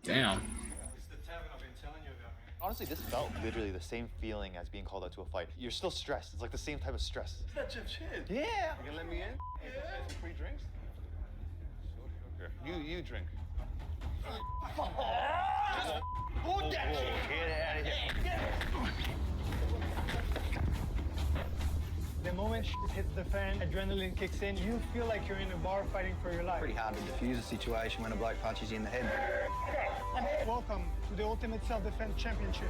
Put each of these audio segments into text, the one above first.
Damn. It's the tavern I've been telling you about, man. Honestly, this felt literally the same feeling as being called out to a fight. You're still stressed. It's like the same type of stress. Is that Jeff Chen? Yeah. You gonna let me in? Yeah. Some free drinks? Sure. You drink. Hold that shit. Get out of here. The moment shit hits the fan, adrenaline kicks in, you feel like you're in a bar fighting for your life. Pretty hard to defuse a situation when a bloke punches you in the head. Welcome to the Ultimate Self-Defense Championship.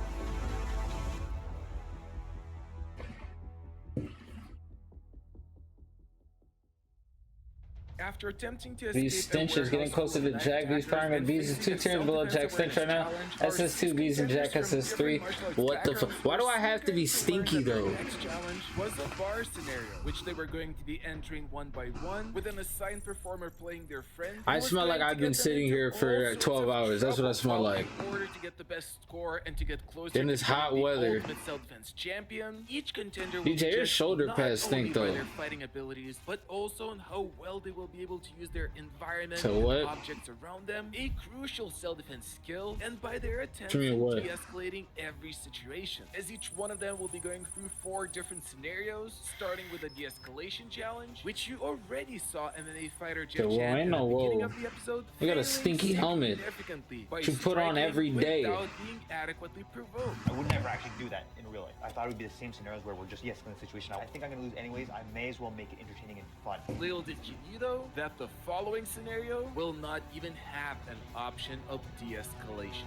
After attempting to These escape stenches getting closer to Jack. These Pyramid Bees is 2 tiers below Jack Stench right now. SS2 Bees and Jack SS3. What the fuck? Why do I have to be stinky though? The next challenge was a bar scenario, which they were going to be entering one by one, with an assigned performer playing their friend. I smell like I've been sitting here for 12 hours. That's what I smell like. In order to get the best score and to get closer In this to hot becoming the weather. Ultimate Self-Defense champion, each contender will DJ, be your judged shoulder not pads stink, only by though. their fighting abilities, but also on how well they will be able to use their environment So and what? objects around them, a crucial self-defense skill, and by their attempts To me, in what? de-escalating every situation. As each one of them will be going through 4 different scenarios, starting with a de-escalation challenge, which you already saw MMA fighter Jeff Okay, well, Chan ain't at no the beginning whoa. of the episode. You got a failing stinky helmet significantly by to put on striking every day. without being adequately provoked. I would never actually do that in real life. I thought it would be the same scenarios where we're just de-escalating the situation. I think I'm gonna lose anyways. I may as well make it entertaining and fun. Little did you know, though, that the following scenario will not even have an option of de-escalation.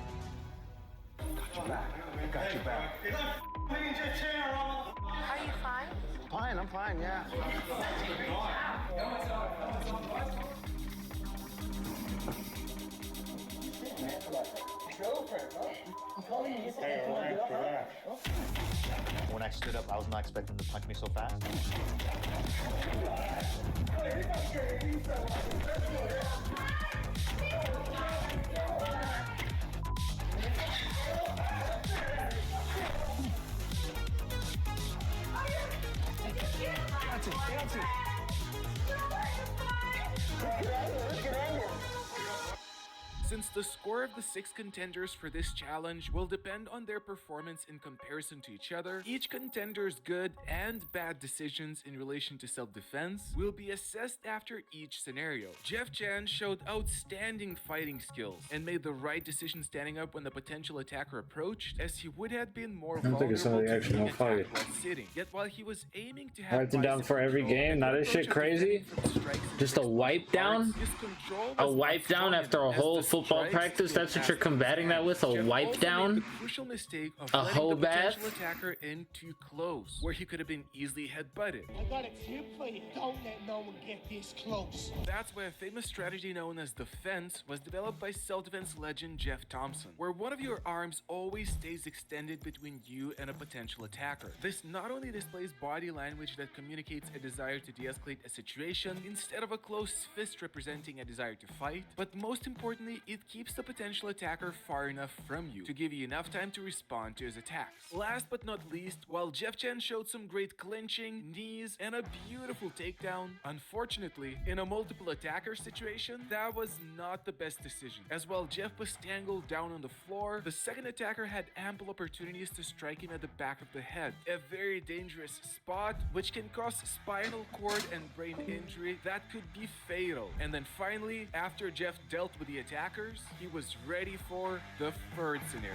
Got your back. I got your back. Are you fine? Fine, I'm fine, yeah. When I stood up, I was not expecting them to punch me so fast. Since the score of the 6 contenders for this challenge will depend on their performance in comparison to each other, each contender's good and bad decisions in relation to self-defense will be assessed after each scenario. Jeff Chan showed outstanding fighting skills and made the right decision standing up when the potential attacker approached, as he would have been more don't think it's vulnerable something to actually being gonna fight. attacked while sitting. Yet while he was aiming to have Writing down bicep for every control game? and Now the this shit approach of defending crazy? from strikes and Just a physical wipe down? parts, his control A was wipe not down strong after a enough, as whole the football strikes practice? still That's what passed you're his combating that hands. with? A Jeff wipe also made down? the crucial mistake of A letting hoe the bath? potential attacker in too close, where he could have been easily headbutted. I got a tip for you. Don't let no one get this close. That's why a famous strategy known as the fence was developed by self-defense legend Jeff Thompson, where one of your arms always stays extended between you and a potential attacker. This not only displays body language that communicates a desire to de-escalate a situation instead of a closed fist representing a desire to fight, but most importantly, it keeps the potential attacker far enough from you to give you enough time to respond to his attacks. Last but not least, while Jeff Chan showed some great clinching, knees, and a beautiful takedown, unfortunately, in a multiple attacker situation, that was not the best decision. As while Jeff was tangled down on the floor, the second attacker had ample opportunities to strike him at the back of the head, a very dangerous spot which can cause spinal cord and brain injury that could be fatal. And then finally, after Jeff dealt with the attackers, he was ready for the third scenario.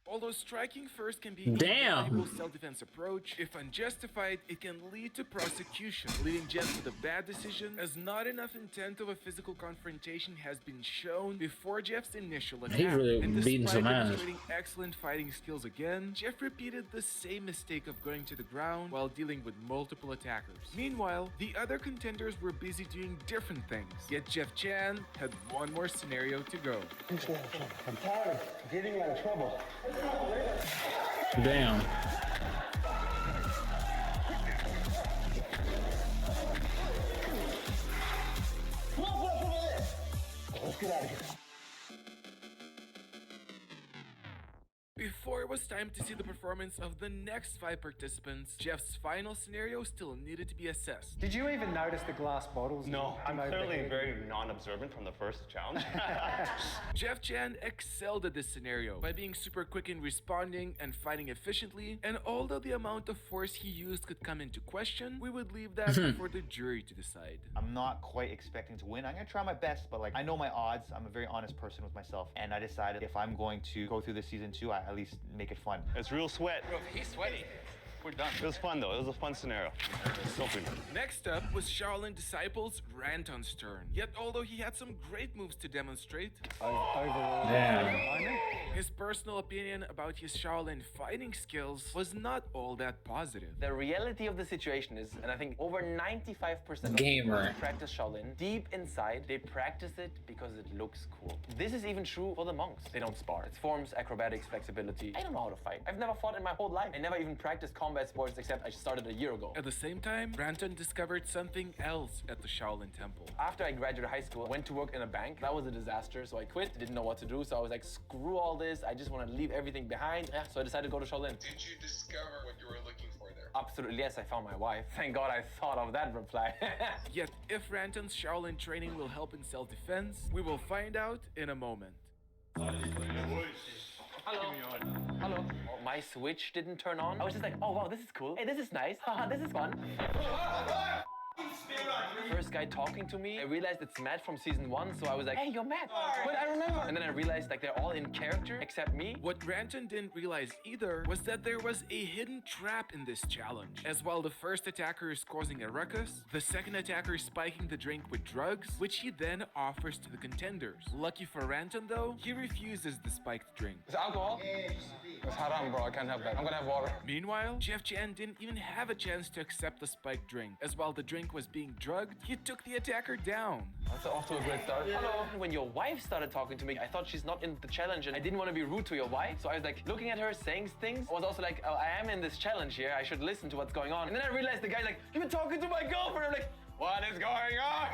Although striking first can be a Damn. valuable self-defense approach, if unjustified, it can lead to prosecution, leaving Jeff with a bad decision, as not enough intent of a physical confrontation has been shown before Jeff's initial attack. He really And beating despite some ass. demonstrating excellent fighting skills again, Jeff repeated the same mistake of going to the ground while dealing with multiple attackers. Meanwhile, the other contenders were busy doing different things, yet Jeff Chan had one more scenario to go. I'm tired of getting out of trouble. Damn. Before it was time to see the performance of the next 5 participants, Jeff's final scenario still needed to be assessed. Did you even notice the glass bottles? No, I'm over clearly here. very non-observant from the first challenge. Jeff Chan excelled at this scenario by being super quick in responding and fighting efficiently, and although the amount of force he used could come into question, we would leave that for the jury to decide. I'm not quite expecting to win. I'm gonna try my best, but like I know my odds. I'm a very honest person with myself, and I decided if I'm going to go through this season 2, I at least make it fun. It's real sweat. Bro, he's sweaty. We're done. It was fun though. It was a fun scenario. So fun. Next up was Shaolin Disciples Ranton's turn. Yet although he had some great moves to demonstrate, Overall, Damn. his personal opinion about his Shaolin fighting skills was not all that positive. The reality of the situation is, and I think over 95% of Gamer. people who practice Shaolin, deep inside, they practice it because it looks cool. This is even true for the monks. They don't spar. It's forms, acrobatics, flexibility. I don't know how to fight. I've never fought in my whole life. I never even practiced combat sports except I started a year ago. At the same time, Ranton discovered something else at the Shaolin Temple. After I graduated high school, I went to work in a bank. That was a disaster, so I quit. Didn't know what to do, so I was like, screw all this. I just want to leave everything behind. Yeah, so I decided to go to Shaolin. Did you discover what you were looking for there? Absolutely, yes, I found my wife. Thank God I thought of that reply. Yet if Ranton's Shaolin training will help in self-defense, we will find out in a moment. Hello. Hello. Oh, my switch didn't turn on. I was just like, oh wow, this is cool. Hey, this is nice. Haha, this is fun. First guy talking to me, I realized it's Matt from season 1, so I was like, hey, you're Matt. Wait, I remember. And then I realized like they're all in character except me. What Ranton didn't realize either was that there was a hidden trap in this challenge. As while the first attacker is causing a ruckus, the second attacker is spiking the drink with drugs, which he then offers to the contenders. Lucky for Ranton though, he refuses the spiked drink. It's alcohol? It's haram, bro. I can't have that. I'm gonna have water. Meanwhile, Jeff Chan didn't even have a chance to accept the spiked drink. As while the drink was being drugged, he took the attacker down. That's off to a great start. Hello. When your wife started talking to me, I thought she's not in the challenge and I didn't want to be rude to your wife. So I was like looking at her, saying things. I was also like, oh, I am in this challenge here. I should listen to what's going on. And then I realized the guy's like, you've been talking to my girlfriend. I'm like, what is going on?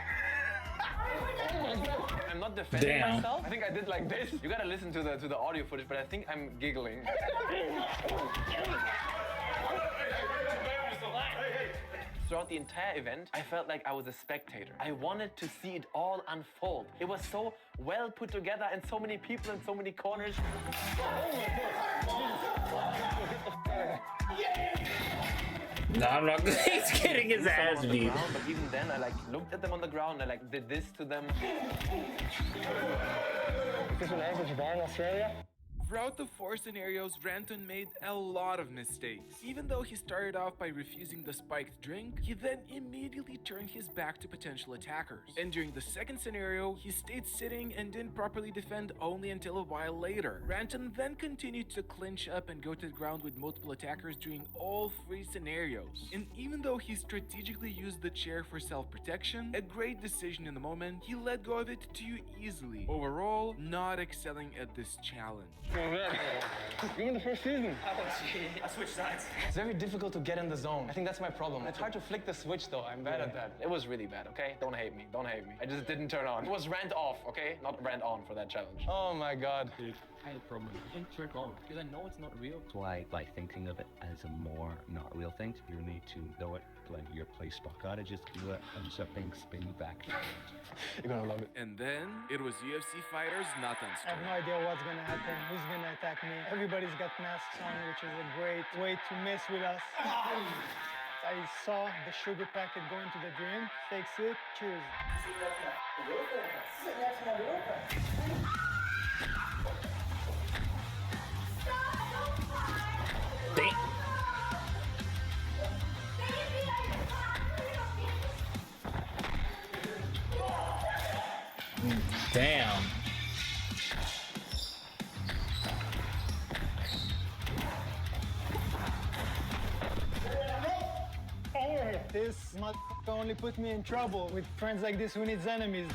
I'm not defending Damn. myself. I think I did like this. You gotta listen to the audio footage, but I think I'm giggling. Throughout the entire event, I felt like I was a spectator. I wanted to see it all unfold. It was so well put together and so many people in so many corners. No, I'm not. He's getting his ass On the beat. ground, but even then, I like looked at them on the ground. I like did this to them. Is this an average bar in Australia? Throughout the 4 scenarios, Ranton made a lot of mistakes. Even though he started off by refusing the spiked drink, he then immediately turned his back to potential attackers. And during the second scenario, he stayed sitting and didn't properly defend only until a while later. Ranton then continued to clinch up and go to the ground with multiple attackers during all 3 scenarios. And even though he strategically used the chair for self-protection, a great decision in the moment, he let go of it too easily. Overall, not excelling at this challenge. You're in the first season. I switched sides. It's very difficult to get in the zone. I think that's my problem. It's hard to flick the switch though. I'm bad at that. It was really bad, okay? Don't hate me. Don't hate me. I just didn't turn on. It was rant off, okay? Not rant on for that challenge. Oh my god. I had a problem. I didn't trick on because I know it's not real. That's why, by thinking of it as a more not real thing, you need to know it like your play stock out. Just do it and something spin you back. You're gonna love it. And then, it was UFC fighters Nathan's I have no turn. idea what's gonna happen, who's gonna attack me. Everybody's got masks on, which is a great way to mess with us. I saw the sugar packet go into the drink. Take a sip, cheers. Damn. Damn. This motherfucker only put me in trouble. With friends like this, who needs enemies?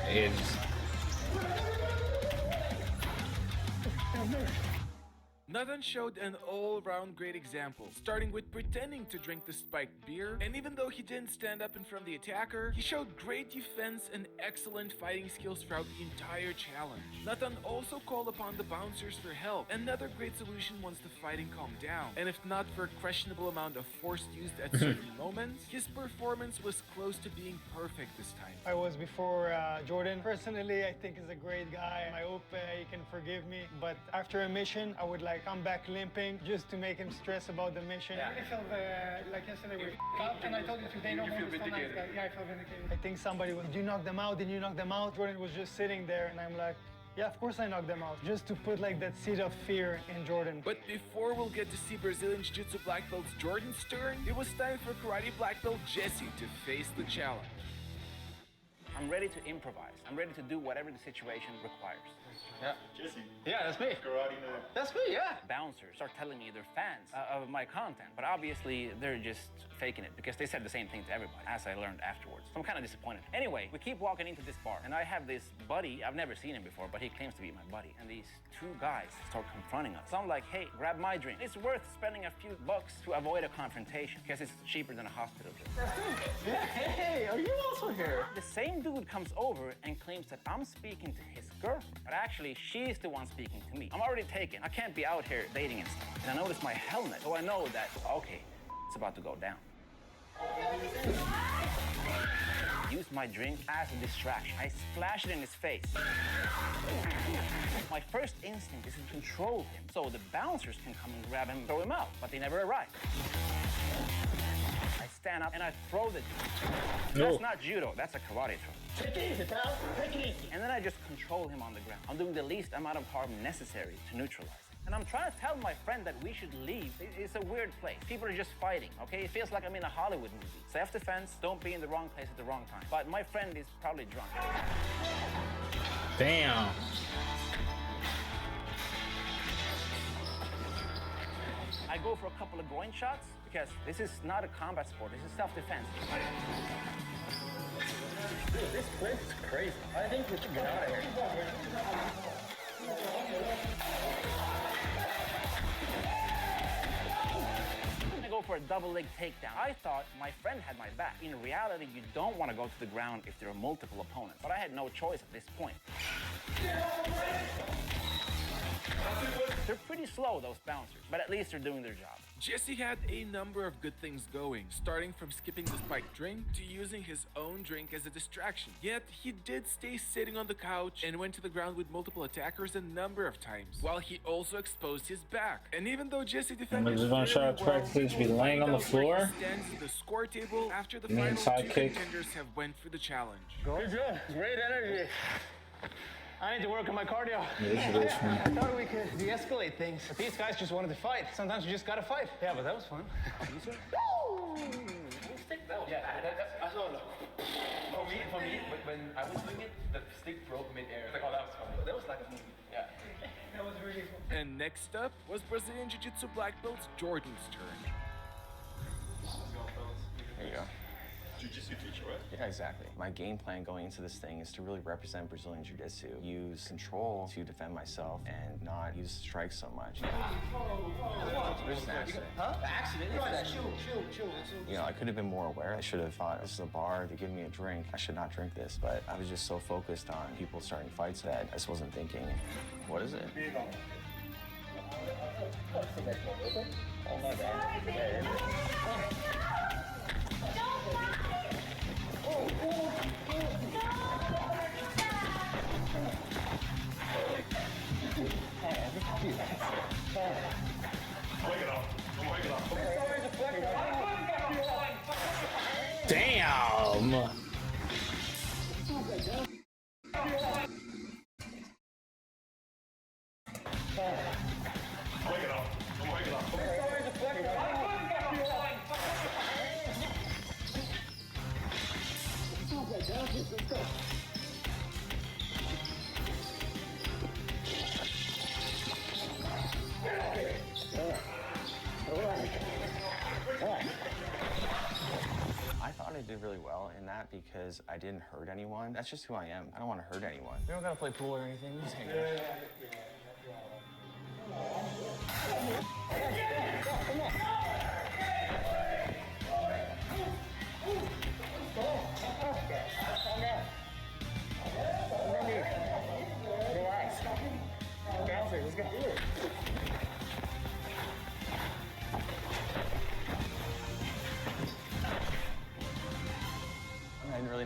It's Nathan showed an all-round great example, starting with pretending to drink the spiked beer, and even though he didn't stand up in front of the attacker, he showed great defense and excellent fighting skills throughout the entire challenge. Nathan also called upon the bouncers for help, another great solution once the fighting calmed down, and if not for a questionable amount of force used at certain moments, his performance was close to being perfect this time. I was before Jordan. Personally, I think he's a great guy. I hope he can forgive me, but after a mission, I would come back limping just to make him stress about the mission. Yeah. I really felt like yesterday we f***ed, and I told you today no more. Yeah, I feel vindicated. I think somebody was, did you knock them out? Did you knock them out? Jordan was just sitting there, and I'm like, yeah, of course I knocked them out. Just to put that seed of fear in Jordan. But before we'll get to see Brazilian Jiu-Jitsu black belts Jordan's turn, it was time for karate black belt Jesse to face the challenge. I'm ready to improvise. I'm ready to do whatever the situation requires. Yeah. Jesse. Yeah, that's me. Karate nerd. That's me, yeah. Bouncers start telling me they're fans of my content, but obviously they're just faking it because they said the same thing to everybody, as I learned afterwards. So I'm kind of disappointed. Anyway, we keep walking into this bar, and I have this buddy. I've never seen him before, but he claims to be my buddy. And these two guys start confronting us. So I'm like, hey, grab my drink. It's worth spending a few bucks to avoid a confrontation because it's cheaper than a hospital drink. Hey, are you also here? The same dude comes over and claims that I'm speaking to his girlfriend, but actually she's the one speaking to me. I'm already taken. I can't be out here dating and stuff. And I notice my helmet, so I know that, okay, it's about to go down. Use my drink as a distraction. I splash it in his face. My first instinct is to control him so the bouncers can come and grab him and throw him out, but they never arrive. I stand up and I throw the No. That's not judo, that's a karate throw. Take it easy, pal. Take it easy. And then I just control him on the ground. I'm doing the least amount of harm necessary to neutralize him. And I'm trying to tell my friend that we should leave. It's a weird place. People are just fighting, okay? It feels like I'm in a Hollywood movie. Self-defense, don't be in the wrong place at the wrong time. But my friend is probably drunk. Damn. I go for a couple of groin shots because this is not a combat sport. This is self-defense. Dude, this place is crazy. I think we should get out of here. I go for a double leg takedown. I thought my friend had my back. In reality, you don't want to go to the ground if there are multiple opponents. But I had no choice at this point. They're pretty slow, those bouncers, but at least they're doing their job. Jesse had a number of good things going, starting from skipping the spiked drink to using his own drink as a distraction. Yet, he did stay sitting on the couch and went to the ground with multiple attackers a number of times, while he also exposed his back. And even though Jesse defended This one shot practically to be laying on the floor. Stands at the score table after the And then final two sidekick. contenders have went for the challenge. Good job. Great energy. I need to work on my cardio. I thought we could de-escalate things, but these guys just wanted to fight. Sometimes you just gotta fight. Yeah, but that was fun. I saw it. For me, when I was doing it, the stick broke mid-air. Like, oh, that was fun. That was like a movie. Yeah. That was really fun. And next up was Brazilian Jiu-Jitsu black belt Jordan's turn. There you go. Jiu-Jitsu teacher, right? Yeah, exactly. My game plan going into this thing is to really represent Brazilian Jiu-Jitsu, use control to defend myself, and not use strikes so much. There's an accident. Huh? Accident? Chill. You know, I could have been more aware. I should have thought, this is a bar, they're giving me a drink. I should not drink this. But I was just so focused on people starting fights that I just wasn't thinking, what is it? Oh my God. Damn. I thought I did really well in that because I didn't hurt anyone. That's just who I am. I don't want to hurt anyone. We don't gotta play pool or anything. Just hang out.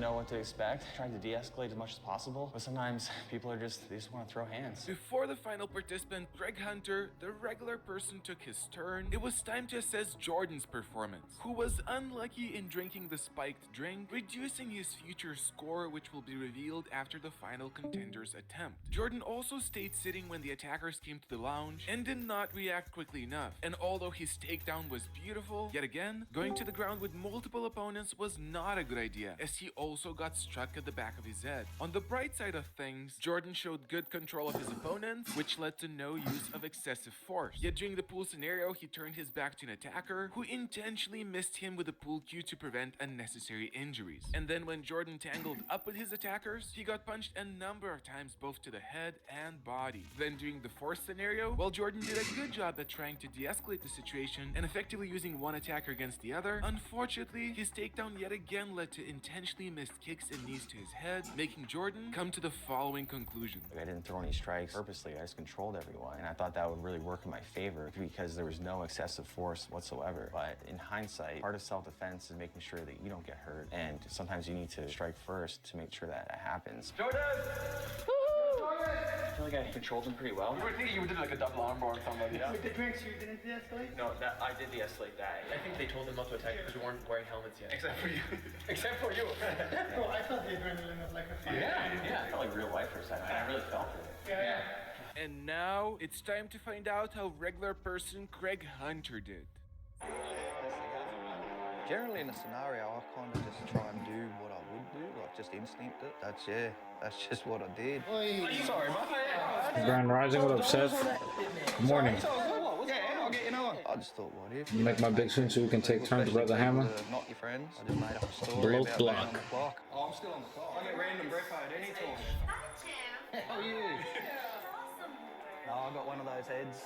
know what to expect. Trying to de-escalate as much as possible, but sometimes people are just, they just want to throw hands. Before the final participant, Greg Hunter, the regular person, took his turn, it was time to assess Jordan's performance, who was unlucky in drinking the spiked drink, reducing his future score, which will be revealed after the final contender's attempt. Jordan also stayed sitting when the attackers came to the lounge and did not react quickly enough. And although his takedown was beautiful, yet again, going to the ground with multiple opponents was not a good idea, as he also got struck at the back of his head. On the bright side of things, Jordan showed good control of his opponents, which led to no use of excessive force. Yet during the pool scenario, he turned his back to an attacker who intentionally missed him with a pool cue to prevent unnecessary injuries. And then when Jordan tangled up with his attackers, he got punched a number of times both to the head and body. Then during the force scenario, while Jordan did a good job at trying to de-escalate the situation and effectively using one attacker against the other, unfortunately, his takedown yet again led to intentionally missed kicks and knees to his head, making Jordan come to the following conclusion. I didn't throw any strikes purposely, I just controlled everyone. And I thought that would really work in my favor because there was no excessive force whatsoever. But in hindsight, part of self-defense is making sure that you don't get hurt. And sometimes you need to strike first to make sure that it happens. Jordan! I feel like I controlled him pretty well. You were thinking you did like a double armbar on somebody, yeah? With the drinks, you didn't de-escalate? No, I did de-escalate that. I think they told them not to attack because we weren't wearing helmets yet. Except for you. Except for you. Oh, I thought the adrenaline was like a fire. Yeah, I felt like real life for a second. I really felt it. Yeah. And now, it's time to find out how regular person Greg Hunter did. Generally in a scenario, I kind of just try and do what I would do, like just instinct it. That's just what I did. Sorry, man. Grand Rising, what up, Seth? Good morning. I'll get you another one. I just thought, what if? Make my big swing so we can take turns, Brother Hammer. Not your friends. I just made up a story Bloke about block. being on the clock. Oh, I'm still on the clock. I get random breath at any time. How are you? No, I got one of those heads.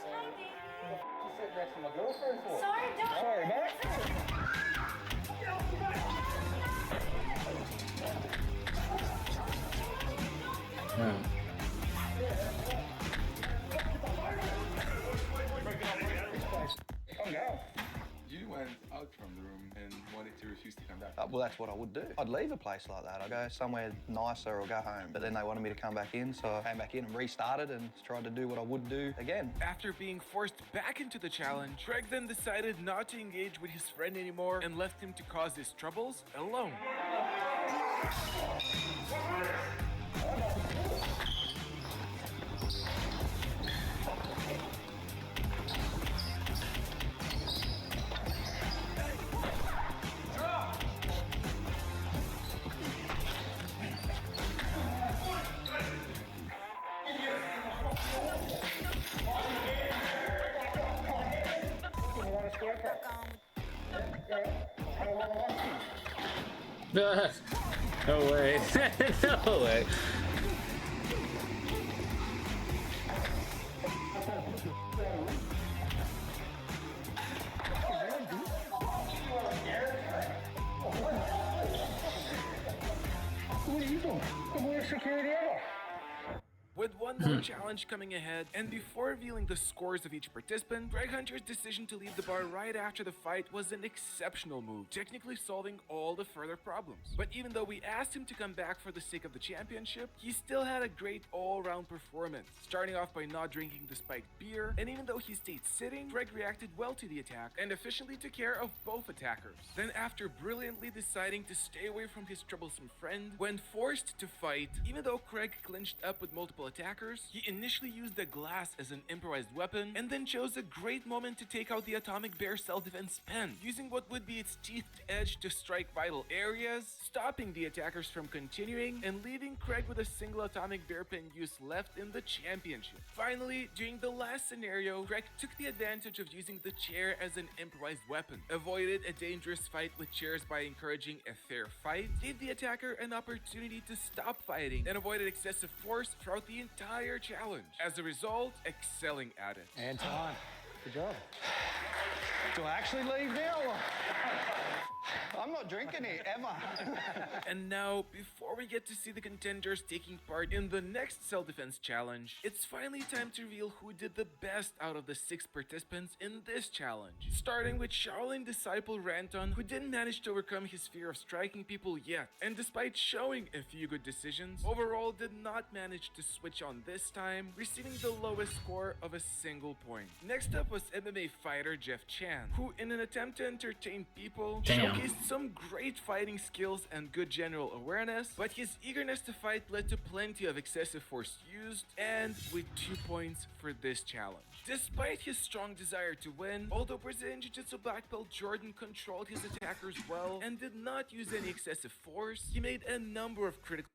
You said that's for my girlfriend for. Sorry, don't. Sorry, mate. You went out from the room and wanted to refuse to come back. Well, that's what I would do. I'd leave a place like that. I'd go somewhere nicer or go home. But then they wanted me to come back in, so I came back in and restarted and tried to do what I would do again. After being forced back into the challenge, Greg then decided not to engage with his friend anymore and left him to cause his troubles alone. No way. No way. With one more challenge coming ahead, and before revealing the scores of each participant, Greg Hunter's decision to leave the bar right after the fight was an exceptional move, technically solving all the further problems. But even though we asked him to come back for the sake of the championship, he still had a great all-round performance, starting off by not drinking the spiked beer, and even though he stayed sitting, Greg reacted well to the attack and efficiently took care of both attackers. Then after brilliantly deciding to stay away from his troublesome friend, when forced to fight, even though Craig clinched up with multiple attackers, he initially used the glass as an improvised weapon and then chose a great moment to take out the Atomic Bear self-defense pen, using what would be its teethed edge to strike vital areas, stopping the attackers from continuing and leaving Craig with a single Atomic Bear pen use left in the championship. Finally, during the last scenario, Craig took the advantage of using the chair as an improvised weapon, avoided a dangerous fight with chairs by encouraging a fair fight, gave the attacker an opportunity to stop fighting, and avoided excessive force throughout the entire challenge. As a result, excelling at it. Anton, good job. Do I actually leave now? I'm not drinking it, ever. And now, before we get to see the contenders taking part in the next self-defense challenge, it's finally time to reveal who did the best out of the 6 participants in this challenge. Starting with Shaolin disciple Ranton, who didn't manage to overcome his fear of striking people yet, and despite showing a few good decisions, overall did not manage to switch on this time, receiving the lowest score of a single point. Next up was MMA fighter Jeff Chan, who in an attempt to entertain people, showcased some great fighting skills and good general awareness, but his eagerness to fight led to plenty of excessive force used, and with 2 points for this challenge. Despite his strong desire to win, although Brazilian Jiu-Jitsu black belt Jordan controlled his attackers well and did not use any excessive force, he made a number of critical